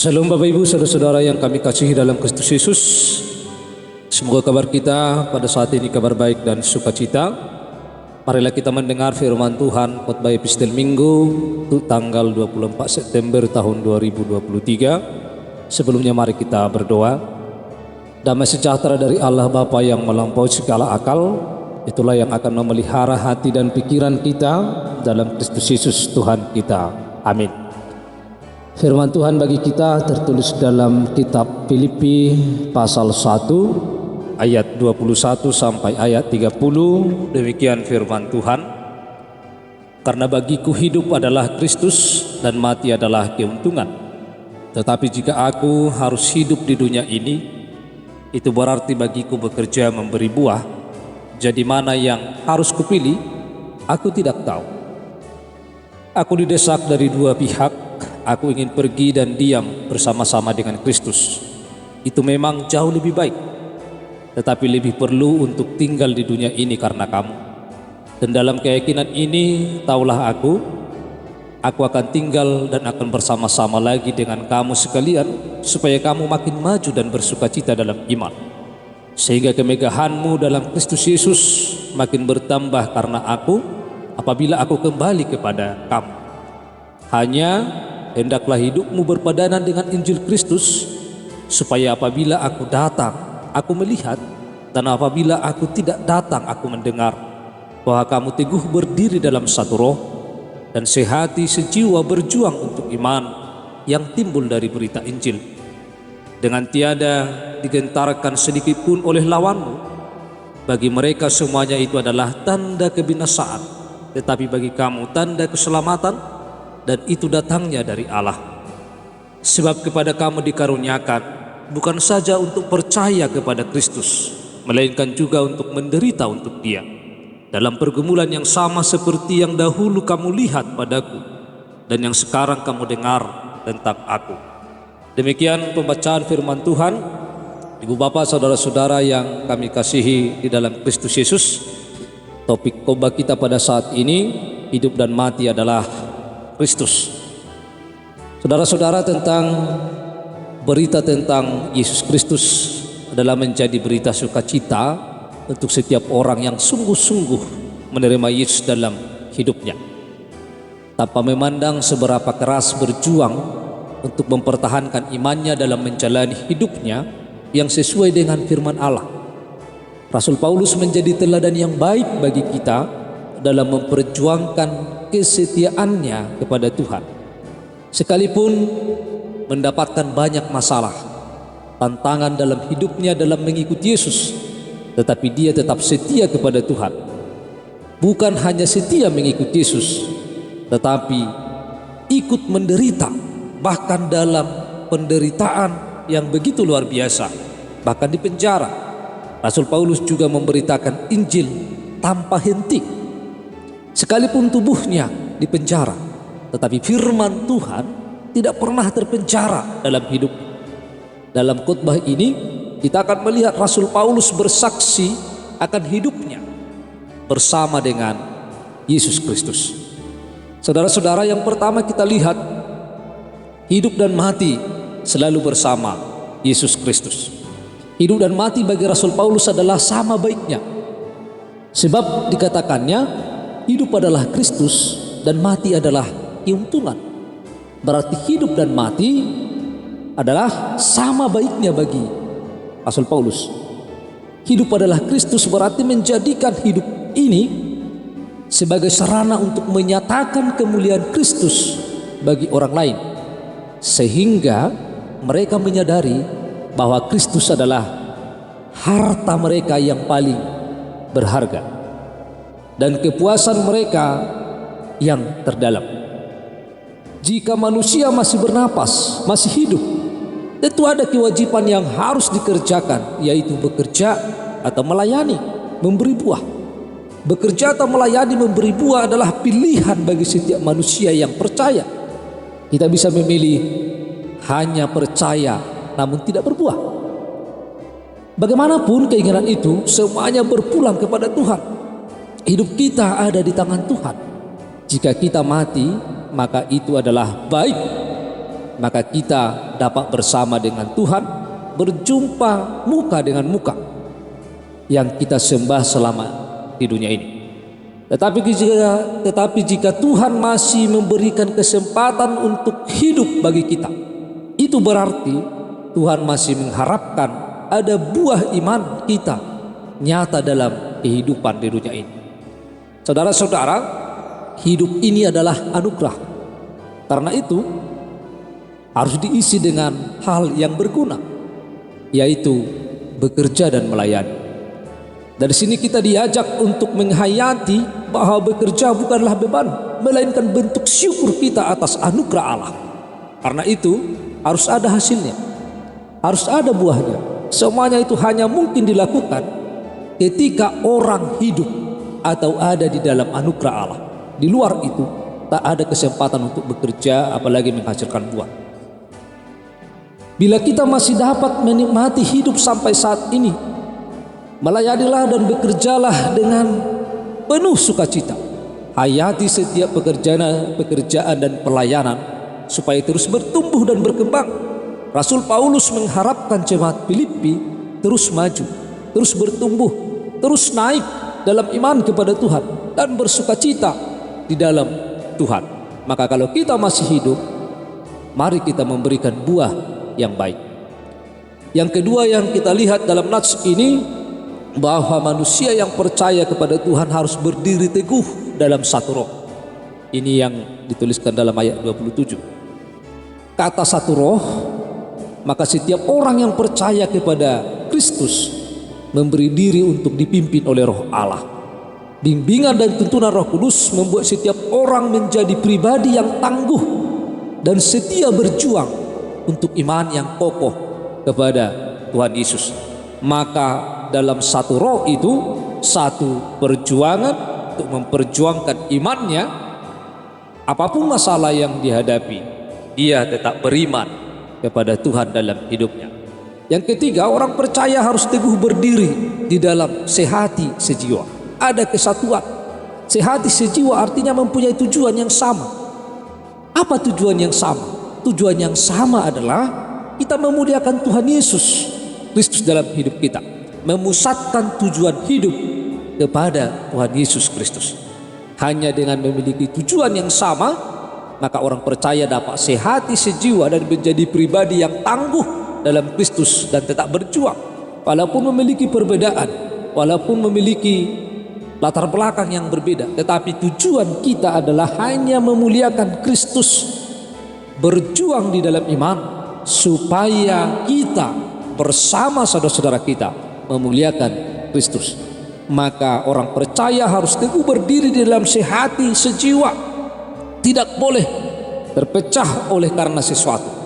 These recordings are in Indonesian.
Salam Bapak Ibu, saudara-saudara yang kami kasihi dalam Kristus Yesus. Semoga kabar kita pada saat ini kabar baik dan sukacita. Marilah kita mendengar firman Tuhan khotbah epistel Minggu untuk tanggal 24 September tahun 2023. Sebelumnya mari kita berdoa. Damai sejahtera dari Allah Bapa yang melampaui segala akal, itulah yang akan memelihara hati dan pikiran kita dalam Kristus Yesus Tuhan kita. Amin. Firman Tuhan bagi kita tertulis dalam kitab Filipi pasal 1 ayat 21 sampai ayat 30. Demikian firman Tuhan. Karena bagiku hidup adalah Kristus dan mati adalah keuntungan. Tetapi jika aku harus hidup di dunia ini, itu berarti bagiku bekerja memberi buah. Jadi mana yang harus kupilih, aku tidak tahu. Aku didesak dari dua pihak. Aku ingin pergi dan diam bersama-sama dengan Kristus. Itu memang jauh lebih baik. Tetapi lebih perlu untuk tinggal di dunia ini karena kamu. Dan dalam keyakinan ini, taulah aku akan tinggal dan akan bersama-sama lagi dengan kamu sekalian, supaya kamu makin maju dan bersukacita dalam iman. Sehingga kemegahanmu dalam Kristus Yesus makin bertambah karena aku, apabila aku kembali kepada kamu. Hanya hendaklah hidupmu berpadanan dengan Injil Kristus, supaya apabila aku datang, aku melihat, dan apabila aku tidak datang, aku mendengar, bahwa kamu teguh berdiri dalam satu roh, dan sehati sejiwa berjuang untuk iman yang timbul dari berita Injil, dengan tiada digentarkan sedikit pun oleh lawanmu. Bagi mereka semuanya itu adalah tanda kebinasaan, tetapi bagi kamu tanda keselamatan, dan itu datangnya dari Allah. Sebab kepada kamu dikaruniakan bukan saja untuk percaya kepada Kristus, melainkan juga untuk menderita untuk Dia, dalam pergumulan yang sama seperti yang dahulu kamu lihat padaku dan yang sekarang kamu dengar tentang aku. Demikian pembacaan firman Tuhan. Ibu bapak saudara-saudara yang kami kasihi di dalam Kristus Yesus, topik khotbah kita pada saat ini, hidup dan mati adalah Kristus. Saudara-saudara, tentang berita tentang Yesus Kristus adalah menjadi berita sukacita untuk setiap orang yang sungguh-sungguh menerima Yesus dalam hidupnya, tanpa memandang seberapa keras berjuang untuk mempertahankan imannya dalam menjalani hidupnya yang sesuai dengan firman Allah. Rasul Paulus menjadi teladan yang baik bagi kita dalam memperjuangkan kesetiaannya kepada Tuhan, sekalipun mendapatkan banyak masalah, tantangan dalam hidupnya dalam mengikuti Yesus, tetapi dia tetap setia kepada Tuhan. Bukan hanya setia mengikuti Yesus, tetapi ikut menderita, bahkan dalam penderitaan yang begitu luar biasa, bahkan di penjara. Rasul Paulus juga memberitakan Injil tanpa henti. Sekalipun tubuhnya di penjara, tetapi firman Tuhan tidak pernah terpenjara dalam hidupnya. Dalam khotbah ini kita akan melihat Rasul Paulus bersaksi akan hidupnya bersama dengan Yesus Kristus. Saudara-saudara, yang pertama kita lihat, hidup dan mati selalu bersama Yesus Kristus. Hidup dan mati bagi Rasul Paulus adalah sama baiknya. Sebab dikatakannya, hidup adalah Kristus dan mati adalah keuntungan. Berarti hidup dan mati adalah sama baiknya bagi Rasul Paulus. Hidup adalah Kristus berarti menjadikan hidup ini sebagai sarana untuk menyatakan kemuliaan Kristus bagi orang lain, sehingga mereka menyadari bahwa Kristus adalah harta mereka yang paling berharga dan kepuasan mereka yang terdalam. Jika manusia masih bernapas, masih hidup, tentu ada kewajiban yang harus dikerjakan, yaitu bekerja atau melayani, memberi buah. Bekerja atau melayani, memberi buah adalah pilihan bagi setiap manusia yang percaya. Kita bisa memilih hanya percaya namun tidak berbuah. Bagaimanapun keinginan itu, semuanya berpulang kepada Tuhan. Hidup kita ada di tangan Tuhan. Jika kita mati, maka itu adalah baik. maka kita dapat bersama dengan Tuhan, berjumpa muka dengan muka yang kita sembah selama di dunia ini. Tetapi jika Tuhan masih memberikan kesempatan untuk hidup bagi kita, itu berarti Tuhan masih mengharapkan ada buah iman kita nyata dalam kehidupan di dunia ini. Saudara-saudara, hidup ini adalah anugerah. Karena itu harus diisi dengan hal yang berguna, yaitu bekerja dan melayani. Dari sini kita diajak untuk menghayati bahwa bekerja bukanlah beban, melainkan bentuk syukur kita atas anugerah Allah. Karena itu harus ada hasilnya, harus ada buahnya. Semuanya itu hanya mungkin dilakukan ketika orang hidup atau ada di dalam anugerah Allah. Di luar itu tak ada kesempatan untuk bekerja, apalagi menghasilkan buah. Bila kita masih dapat menikmati hidup sampai saat ini, melayanilah dan bekerjalah dengan penuh sukacita. Hayati setiap pekerjaan dan pelayanan supaya terus bertumbuh dan berkembang. Rasul Paulus mengharapkan jemaat Filipi terus maju, terus bertumbuh, terus naik dalam iman kepada Tuhan dan bersukacita di dalam Tuhan. Maka kalau kita masih hidup, mari kita memberikan buah yang baik. Yang kedua yang kita lihat dalam nats ini, bahwa manusia yang percaya kepada Tuhan harus berdiri teguh dalam satu roh. Ini yang dituliskan dalam ayat 27. Kata satu roh, maka setiap orang yang percaya kepada Kristus memberi diri untuk dipimpin oleh Roh Allah. Bimbingan dan tuntunan Roh Kudus membuat setiap orang menjadi pribadi yang tangguh dan setia berjuang untuk iman yang kokoh kepada Tuhan Yesus. Maka dalam satu roh itu satu perjuangan untuk memperjuangkan imannya. Apapun masalah yang dihadapi, dia tetap beriman kepada Tuhan dalam hidupnya. Yang ketiga, orang percaya harus teguh berdiri di dalam sehati sejiwa. Ada kesatuan. Sehati sejiwa artinya mempunyai tujuan yang sama. Apa tujuan yang sama? Tujuan yang sama adalah kita memuliakan Tuhan Yesus Kristus dalam hidup kita, memusatkan tujuan hidup kepada Tuhan Yesus Kristus. Hanya dengan memiliki tujuan yang sama, maka orang percaya dapat sehati sejiwa dan menjadi pribadi yang tangguh dalam Kristus dan tetap berjuang. Walaupun memiliki perbedaan, walaupun memiliki latar belakang yang berbeda, tetapi tujuan kita adalah hanya memuliakan Kristus, berjuang di dalam iman supaya kita bersama saudara-saudara kita memuliakan Kristus. Maka orang percaya harus teguh berdiri di dalam sehati sejiwa. Tidak boleh terpecah oleh karena sesuatu.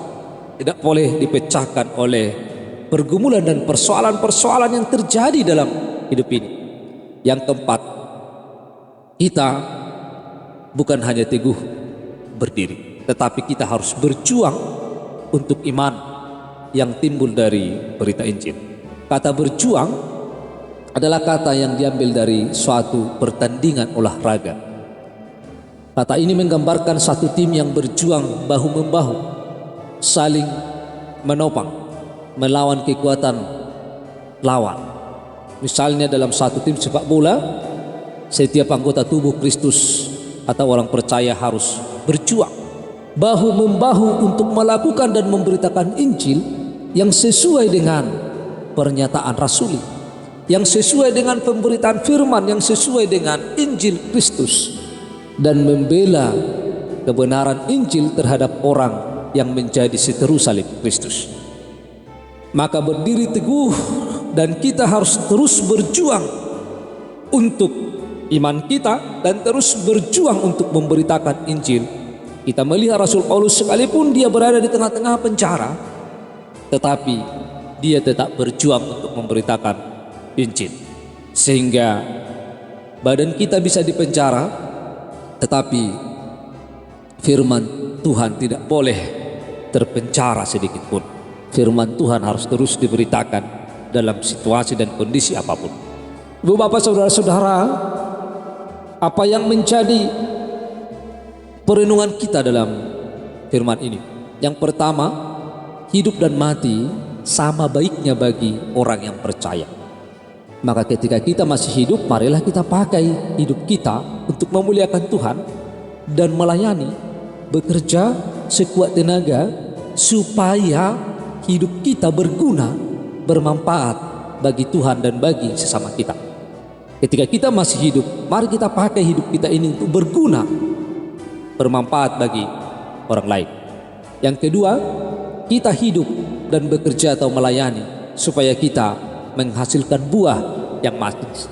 Tidak boleh dipecahkan oleh pergumulan dan persoalan-persoalan yang terjadi dalam hidup ini. Yang keempat, kita bukan hanya teguh berdiri, tetapi kita harus berjuang untuk iman yang timbul dari berita Injil. Kata berjuang adalah kata yang diambil dari suatu pertandingan olahraga. Kata ini menggambarkan satu tim yang berjuang bahu-membahu, saling menopang, melawan kekuatan lawan. Misalnya dalam satu tim sepak bola, setiap anggota tubuh Kristus atau orang percaya harus berjuang bahu-membahu untuk melakukan dan memberitakan Injil yang sesuai dengan pernyataan rasuli, yang sesuai dengan pemberitaan firman, yang sesuai dengan Injil Kristus, dan membela kebenaran Injil terhadap orang yang menjadi seteru salib Kristus. Maka berdiri teguh dan kita harus terus berjuang untuk iman kita dan terus berjuang untuk memberitakan Injil. Kita melihat Rasul Paulus sekalipun dia berada di tengah-tengah penjara, tetapi dia tetap berjuang untuk memberitakan Injil. Sehingga badan kita bisa dipenjara, tetapi firman Tuhan tidak boleh terpenjara sedikit pun. Firman Tuhan harus terus diberitakan dalam situasi dan kondisi apapun. Ibu bapak saudara-saudara, apa yang menjadi perenungan kita dalam firman ini? Yang pertama, hidup dan mati sama baiknya bagi orang yang percaya. Maka ketika kita masih hidup, marilah kita pakai hidup kita untuk memuliakan Tuhan dan melayani, bekerja sekuat tenaga supaya hidup kita berguna, bermanfaat bagi Tuhan dan bagi sesama kita. Ketika kita masih hidup, mari kita pakai hidup kita ini untuk berguna, bermanfaat bagi orang lain. Yang kedua, kita hidup dan bekerja atau melayani supaya kita menghasilkan buah yang manis.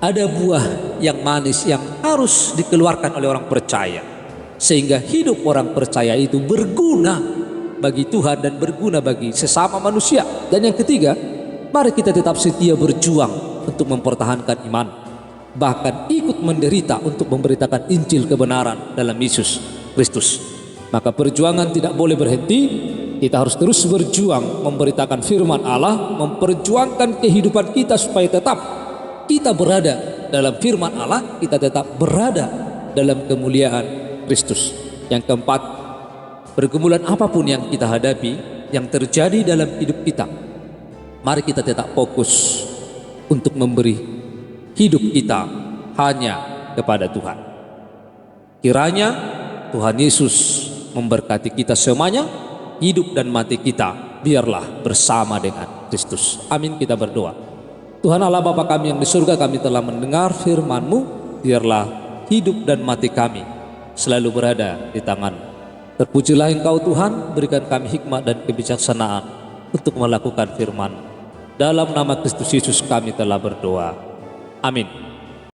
Ada buah yang manis yang harus dikeluarkan oleh orang percaya, sehingga hidup orang percaya itu berguna bagi Tuhan dan berguna bagi sesama manusia. Dan yang ketiga, mari kita tetap setia berjuang untuk mempertahankan iman, bahkan ikut menderita untuk memberitakan Injil kebenaran dalam Yesus Kristus. Maka perjuangan tidak boleh berhenti. Kita harus terus berjuang memberitakan firman Allah, memperjuangkan kehidupan kita supaya tetap kita berada dalam firman Allah, kita tetap berada dalam kemuliaan Kristus. Yang keempat, pergumulan apapun yang kita hadapi, yang terjadi dalam hidup kita, mari kita tetap fokus untuk memberi hidup kita hanya kepada Tuhan. Kiranya Tuhan Yesus memberkati kita semuanya. Hidup dan mati kita biarlah bersama dengan Kristus. Amin. Kita berdoa. Tuhan Allah Bapa kami yang di surga, kami telah mendengar firman-Mu. Biarlah hidup dan mati kami selalu berada di tangan-Mu. Terpujilah Engkau Tuhan, berikan kami hikmat dan kebijaksanaan untuk melakukan firman. Dalam nama Kristus Yesus kami telah berdoa. Amin.